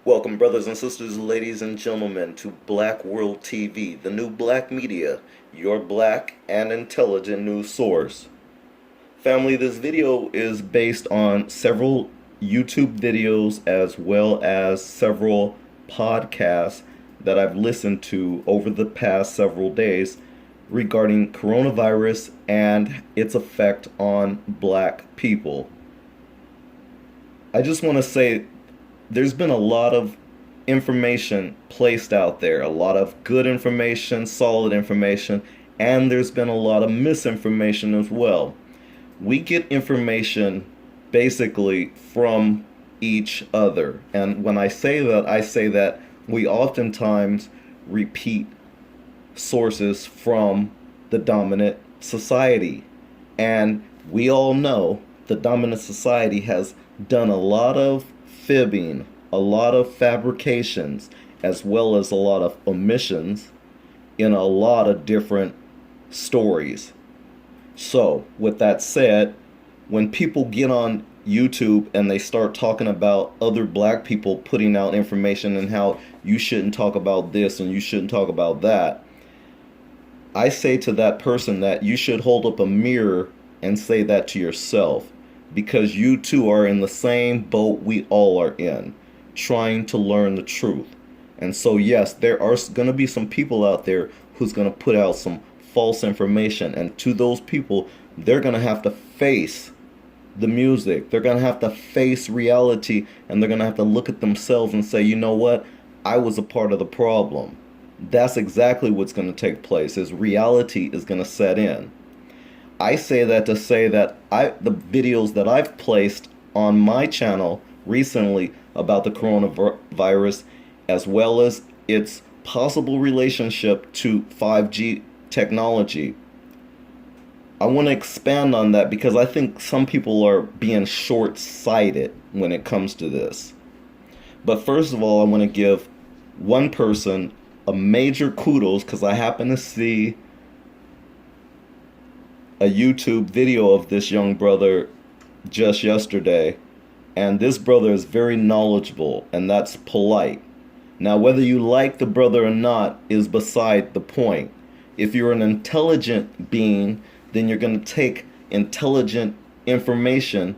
Welcome, brothers and sisters, ladies and gentlemen, to Black World TV, the new black media, your black and intelligent news source. Family, this video is based on several YouTube videos as well as several podcasts that I've listened to over the past several days regarding coronavirus and its effect on black people. I just want to say there's been a lot of information placed out there, a lot of good information, solid information, and there's been a lot of misinformation as well. We get information basically from each other, and when I say that we oftentimes repeat sources from the dominant society, and we all know the dominant society has done a lot of fibbing, a lot of fabrications, as well as a lot of omissions in a lot of different stories. So, with that said, when people get on YouTube and they start talking about other black people putting out information and how you shouldn't talk about this and you shouldn't talk about that, I say to that person that you should hold up a mirror and say that to yourself, because you too are in the same boat we all are in, trying to learn the truth. And so yes, there are going to be some people out there who's going to put out some false information, and to those people, they're going to have to face the music. They're going to have to face reality, and they're going to have to look at themselves and say, you know what, I was a part of the problem. That's exactly what's going to take place, is reality is going to set in. I say that to say that the videos that I've placed on my channel recently about the coronavirus, as well as its possible relationship to 5G technology, I want to expand on that because I think some people are being short-sighted when it comes to this. But first of all, I want to give one person a major kudos because I happen to see a YouTube video of this young brother just yesterday, and this brother is very knowledgeable, and that's polite. Now, whether you like the brother or not is beside the point. If you're an intelligent being, then you're going to take intelligent information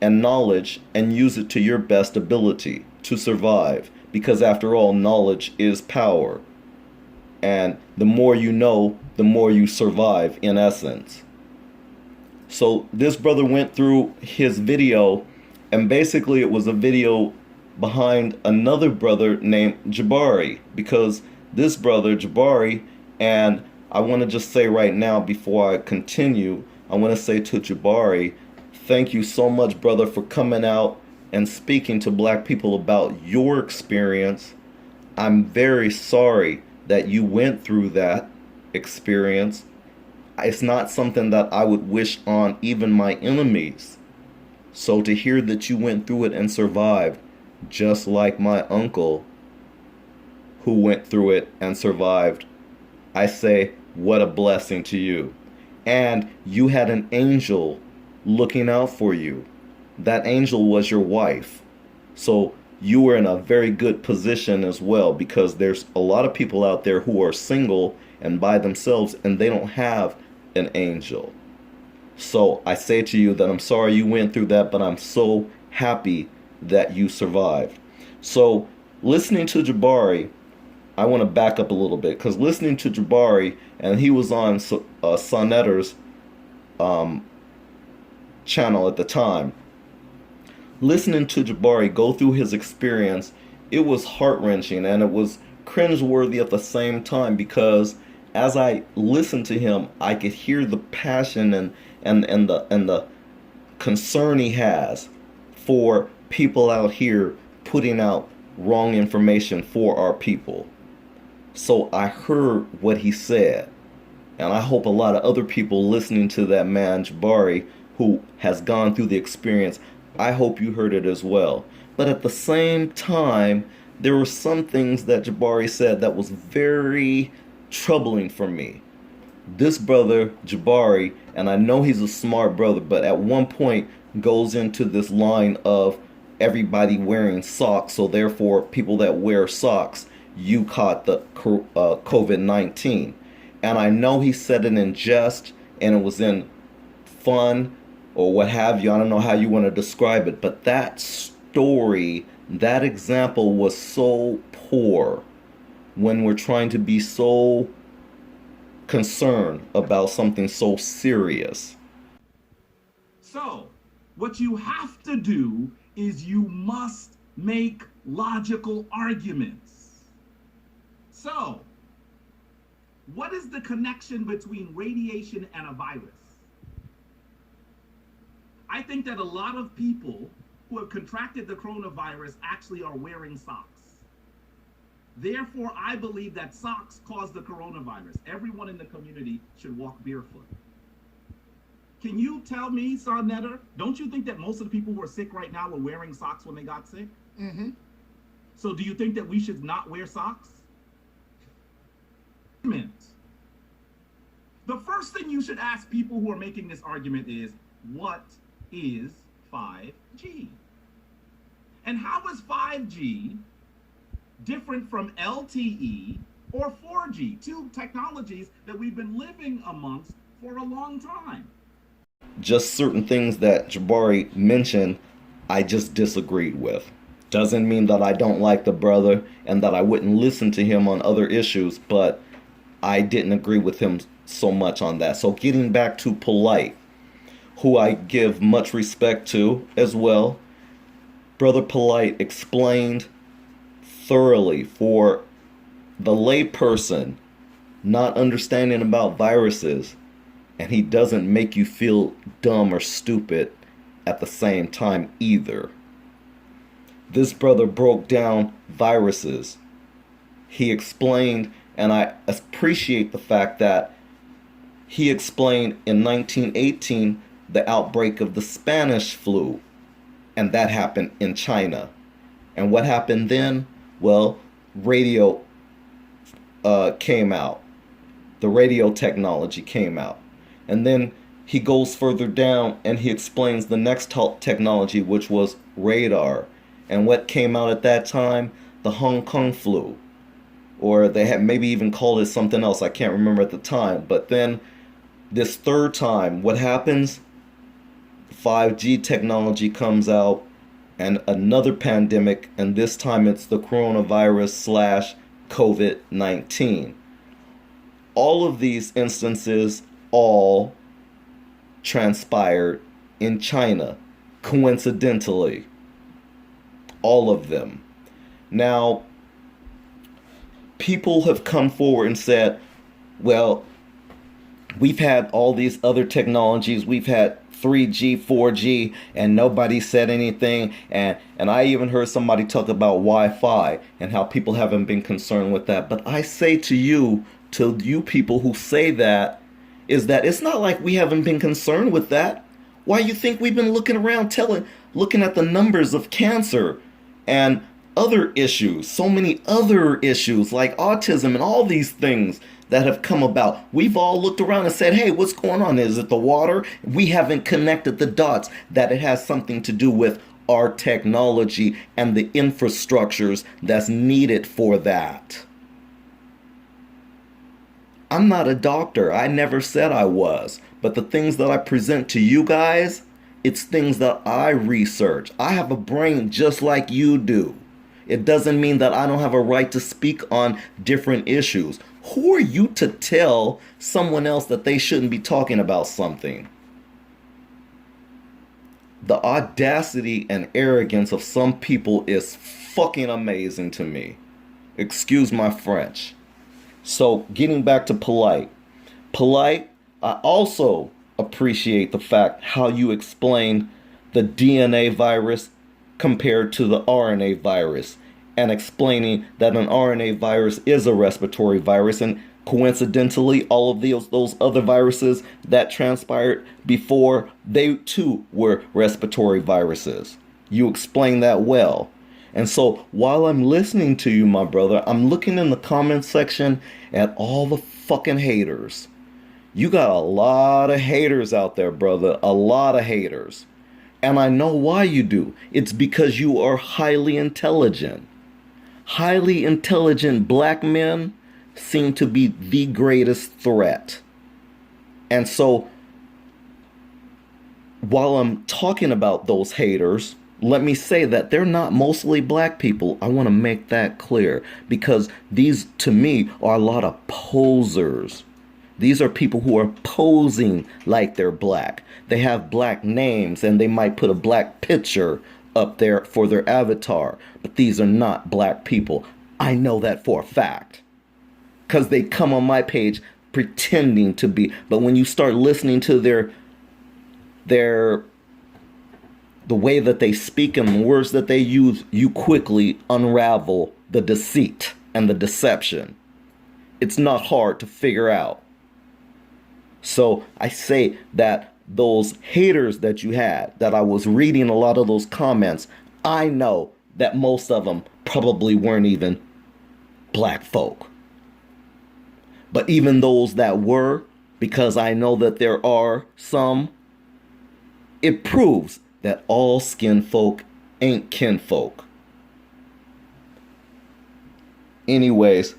and knowledge and use it to your best ability to survive, because after all, knowledge is power. And the more you know, the more you survive, in essence. So this brother went through his video, and basically it was a video behind another brother named Jabari, because this brother Jabari, and I want to just say right now before I continue, I want to say to Jabari, thank you so much, brother, for coming out and speaking to black people about your experience. I'm very sorry that you went through that experience. It's not something that I would wish on even my enemies. So to hear that you went through it and survived, just like my uncle who went through it and survived, I say, what a blessing to you. And you had an angel looking out for you. That angel was your wife. So you were in a very good position as well, because there's a lot of people out there who are single and by themselves, and they don't have an angel. So I say to you that I'm sorry you went through that, but I'm so happy that you survived. So listening to Jabari, I want to back up a little bit, because listening to Jabari, and he was on Sonetter's channel at the time, listening to Jabari go through his experience, it was heart-wrenching and it was cringeworthy at the same time, because as I listened to him, I could hear the passion and the concern he has for people out here putting out wrong information for our people. So I heard what he said, and I hope a lot of other people listening to that man Jabari, who has gone through the experience, I hope you heard it as well. But at the same time, there were some things that Jabari said that was very troubling for me. This brother, Jabari, and I know he's a smart brother, but at one point goes into this line of everybody wearing socks, so therefore people that wear socks, you caught the COVID-19. And I know he said it in jest and it was in fun or what have you. I don't know how you want to describe it, but that story, that example was so poor when we're trying to be so concerned about something so serious. So, what you have to do is you must make logical arguments. So, what is the connection between radiation and a virus? I think that a lot of people who have contracted the coronavirus actually are wearing socks. Therefore, I believe that socks cause the coronavirus. Everyone in the community should walk barefoot. Can you tell me, Sarnetter, don't you think that most of the people who are sick right now were wearing socks when they got sick? Mm-hmm. So do you think that we should not wear socks? The first thing you should ask people who are making this argument is, what is 5G? And how is 5G different from LTE or 4G, two technologies that we've been living amongst for a long time? Just certain things that Jabari mentioned, I just disagreed with. Doesn't mean that I don't like the brother and that I wouldn't listen to him on other issues, but I didn't agree with him so much on that. So getting back to Polite, who I give much respect to as well, Brother Polite explained thoroughly for the layperson not understanding about viruses, and he doesn't make you feel dumb or stupid at the same time either. This brother broke down viruses. He explained, and I appreciate the fact that he explained in 1918 the outbreak of the Spanish flu, and that happened in China. And what happened then? Well, radio came out. The radio technology came out. And then he goes further down and he explains the next technology, which was radar. And what came out at that time? The Hong Kong flu. Or they had maybe even called it something else. I can't remember at the time. But then this third time, what happens? 5G technology comes out and another pandemic, and this time it's the coronavirus / COVID-19. All of these instances all transpired in China, coincidentally. All of them. Now, people have come forward and said, well, we've had all these other technologies. We've had 3G, 4G, and nobody said anything. And I even heard somebody talk about Wi-Fi and how people haven't been concerned with that. But I say to you people who say that, is that it's not like we haven't been concerned with that. Why you think we've been looking around looking at the numbers of cancer and other issues, so many other issues like autism and all these things that have come about. We've all looked around and said, hey, what's going on? Is it the water? We haven't connected the dots that it has something to do with our technology and the infrastructures that's needed for that. I'm not a doctor. I never said I was. But the things that I present to you guys, it's things that I research. I have a brain just like you do. It doesn't mean that I don't have a right to speak on different issues. Who are you to tell someone else that they shouldn't be talking about something? The audacity and arrogance of some people is fucking amazing to me. Excuse my French. So getting back to Polite, I also appreciate the fact how you explain the DNA virus compared to the RNA virus, and explaining that an RNA virus is a respiratory virus, and coincidentally all of those other viruses that transpired before, they too were respiratory viruses. You explain that well. And so while I'm listening to you, my brother, I'm looking in the comment section at all the fucking haters. You got a lot of haters out there, brother. A lot of haters. And I know why you do. It's because you are highly intelligent. Highly intelligent black men seem to be the greatest threat. And so, while I'm talking about those haters, let me say that they're not mostly black people. I want to make that clear, because these, to me, are a lot of posers. These are people who are posing like they're black. They have black names and they might put a black picture up there for their avatar, but these are not black people. I know that for a fact, because they come on my page pretending to be. But when you start listening to the way that they speak and the words that they use, you quickly unravel the deceit and the deception. It's not hard to figure out. So I say that those haters that you had, that I was reading a lot of those comments, I know that most of them probably weren't even black folk. But even those that were, because I know that there are some, it proves that all skin folk ain't kinfolk. Anyways,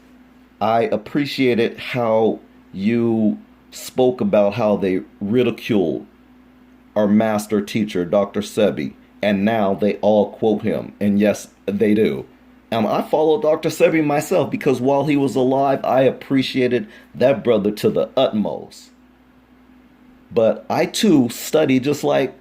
I appreciated how you spoke about how they ridiculed our master teacher, Dr. Sebi, and now they all quote him. And yes, they do. And I follow Dr. Sebi myself, because while he was alive, I appreciated that brother to the utmost. But I too study just like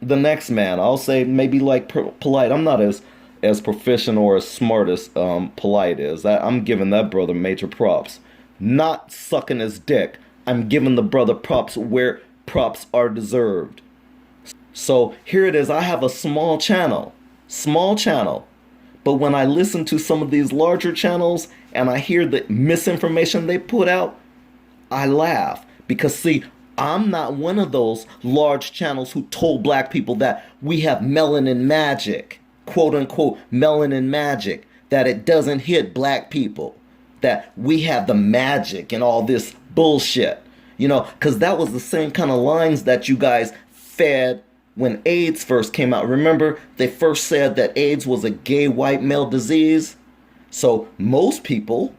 the next man. I'll say maybe like Polite. I'm not as proficient or as smart as Polite is. I'm giving that brother major props. Not sucking his dick. I'm giving the brother props where props are deserved. So here it is. I have a small channel. But when I listen to some of these larger channels and I hear the misinformation they put out, I laugh. Because see, I'm not one of those large channels who told black people that we have melanin magic, quote unquote melanin magic, that it doesn't hit black people, that we have the magic and all this bullshit. You know, because that was the same kind of lines that you guys fed when AIDS first came out. Remember, they first said that AIDS was a gay white male disease. So most people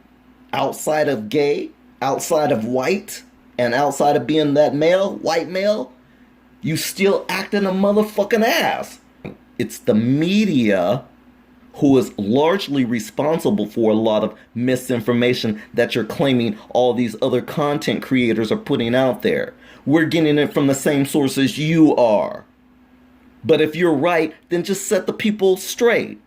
outside of gay, outside of white, and outside of being that male, white male, you still acting a motherfucking ass. It's the media who is largely responsible for a lot of misinformation that you're claiming all these other content creators are putting out there. We're getting it from the same sources you are. But if you're right, then just set the people straight.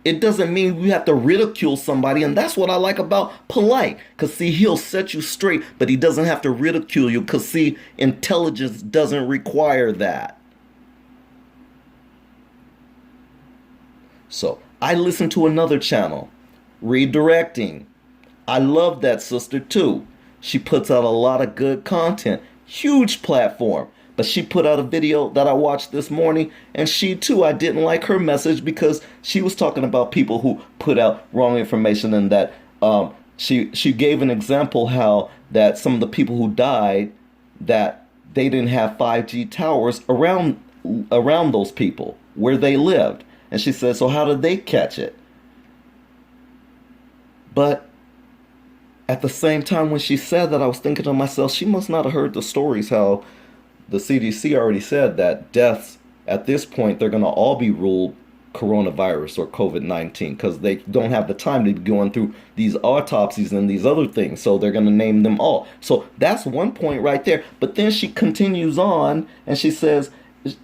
It doesn't mean you have to ridicule somebody, and that's what I like about Polite. Because, see, he'll set you straight, but he doesn't have to ridicule you. Because, see, intelligence doesn't require that. So, I listen to another channel, Redirecting. I love that sister, too. She puts out a lot of good content. Huge platform. But she put out a video that I watched this morning, and she too, I didn't like her message, because she was talking about people who put out wrong information, and that she gave an example how that some of the people who died, that they didn't have 5G towers around those people where they lived. And she said, so how did they catch it? But at the same time, when she said that, I was thinking to myself, she must not have heard the stories how the CDC already said that deaths at this point, they're going to all be ruled coronavirus or COVID-19, because they don't have the time to be going through these autopsies and these other things. So they're going to name them all. So that's one point right there. But then she continues on and she says,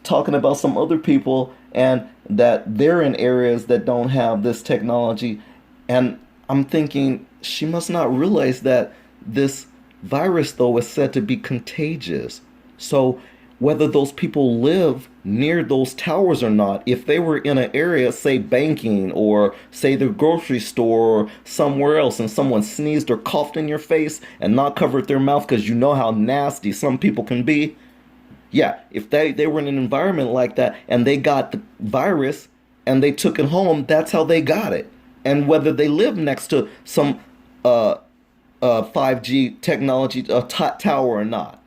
talking about some other people and that they're in areas that don't have this technology. And I'm thinking, she must not realize that this virus, though, is said to be contagious. So whether those people live near those towers or not, if they were in an area, say banking or say the grocery store or somewhere else, and someone sneezed or coughed in your face and not covered their mouth, because you know how nasty some people can be. Yeah, if they were in an environment like that and they got the virus and they took it home, that's how they got it. And whether they live next to some 5G technology tower or not.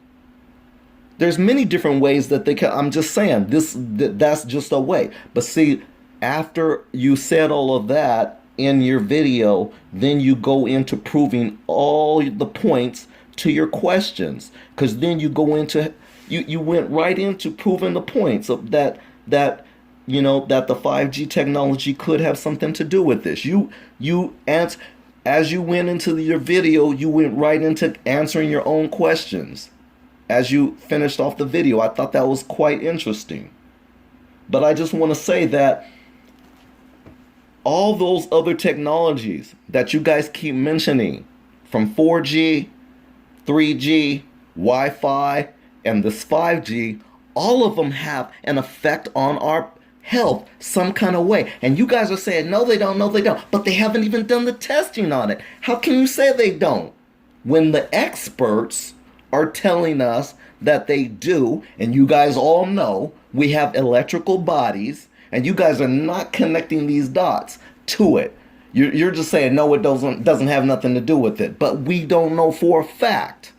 There's many different ways that they can. I'm just saying that's just a way. But see, after you said all of that in your video, then you go into proving all the points to your questions, because then you go into you went right into proving the points of that that the 5G technology could have something to do with this. As you went into your video, you went right into answering your own questions. As you finished off the video, I thought that was quite interesting. But I just want to say that all those other technologies that you guys keep mentioning, from 4G, 3G, Wi-Fi, and this 5G, all of them have an effect on our health some kind of way. And you guys are saying, no, they don't, no, they don't. But they haven't even done the testing on it. How can you say they don't when the experts are telling us that they do? And you guys all know we have electrical bodies, and you guys are not connecting these dots to it. You're just saying, no, it doesn't have nothing to do with it. But we don't know for a fact.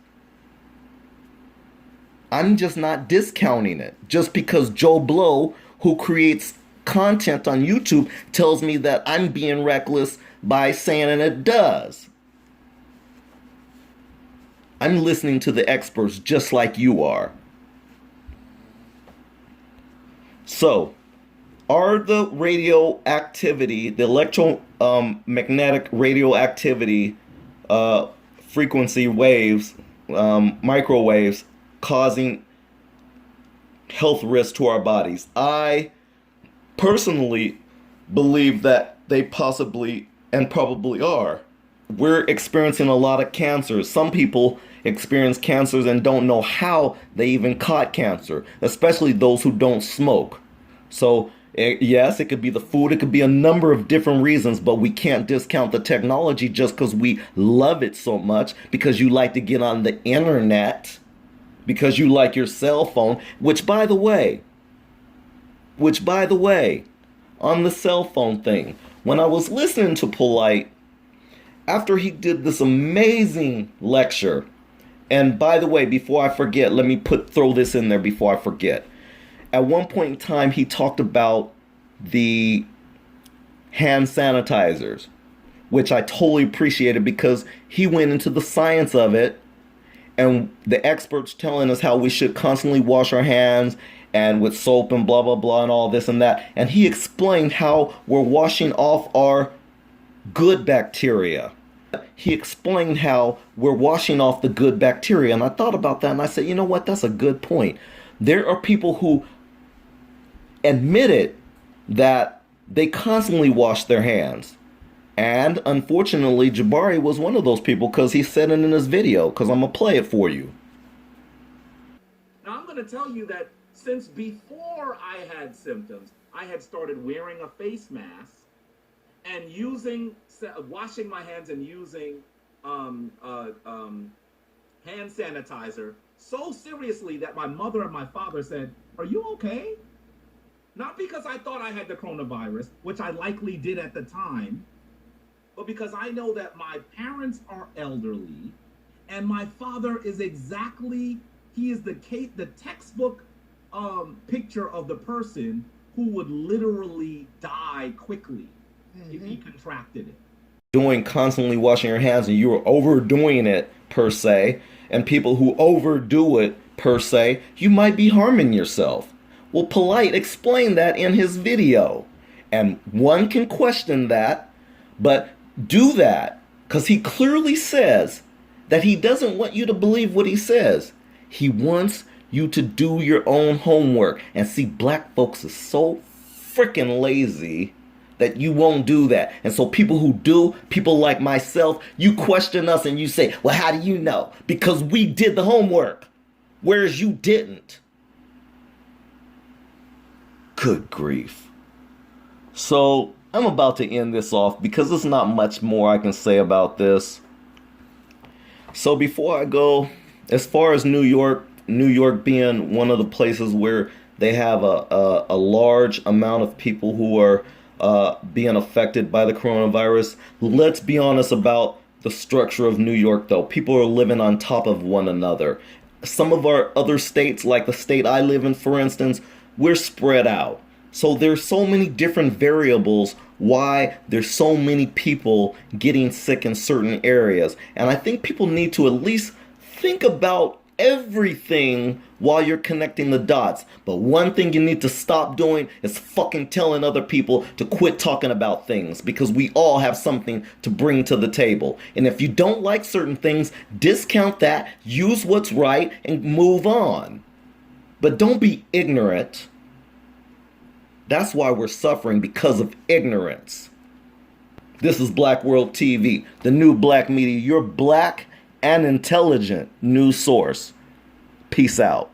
I'm just not discounting it just because Joe Blow, who creates content on YouTube, tells me that I'm being reckless by saying it does. I'm listening to the experts just like you are. So, are the radioactivity, the electromagnetic radioactivity frequency waves, microwaves, causing health risks to our bodies? I personally believe that they possibly and probably are. We're experiencing a lot of cancers. Some people experience cancers and don't know how they even caught cancer, especially those who don't smoke. So yes, it could be the food, it could be a number of different reasons, but we can't discount the technology just because we love it so much, because you like to get on the internet, because you like your cell phone, which by the way, on the cell phone thing, when I was listening to Polite, after he did this amazing lecture, and by the way, before I forget, let me throw this in there before I forget. At one point in time, he talked about the hand sanitizers, which I totally appreciated because he went into the science of it, and the experts telling us how we should constantly wash our hands and with soap and blah, blah, blah, and all this and that. And he explained how we're washing off our good bacteria. He explained how we're washing off the good bacteria. And I thought about that and I said, you know what? That's a good point. There are people who admitted that they constantly wash their hands. And unfortunately, Jabari was one of those people because he said it in his video, because I'm going to play it for you. Now, I'm going to tell you that since before I had symptoms, I had started wearing a face mask and washing my hands and using hand sanitizer so seriously that my mother and my father said, "Are you okay?" Not because I thought I had the coronavirus, which I likely did at the time, but because I know that my parents are elderly and my father is he is the textbook picture of the person who would literally die quickly if he contracted it. Doing constantly washing your hands, and you were overdoing it per se, and people who overdo it per se, you might be harming yourself. Well, Polite explained that in his video, and one can question that, but do that, because he clearly says that he doesn't want you to believe what he says. He wants you to do your own homework. And see, black folks are so freaking lazy that you won't do that. And so people who do, people like myself, you question us and you say, well, how do you know? Because we did the homework, whereas you didn't. Good grief. So I'm about to end this off because there's not much more I can say about this. So before I go, as far as New York being one of the places where they have a large amount of people who are being affected by the coronavirus, let's be honest about the structure of New York, though. People are living on top of one another. some of our other states, like the state I live in, for instance, we're spread out. So there's so many different variables why there's so many people getting sick in certain areas. And I think people need to at least think about everything while you're connecting the dots. But one thing you need to stop doing is fucking telling other people to quit talking about things, because we all have something to bring to the table. And if you don't like certain things, discount that, use what's right, and move on. But don't be ignorant. That's why we're suffering, because of ignorance. This is Black World TV, the new black media, your black and intelligent news source. Peace out.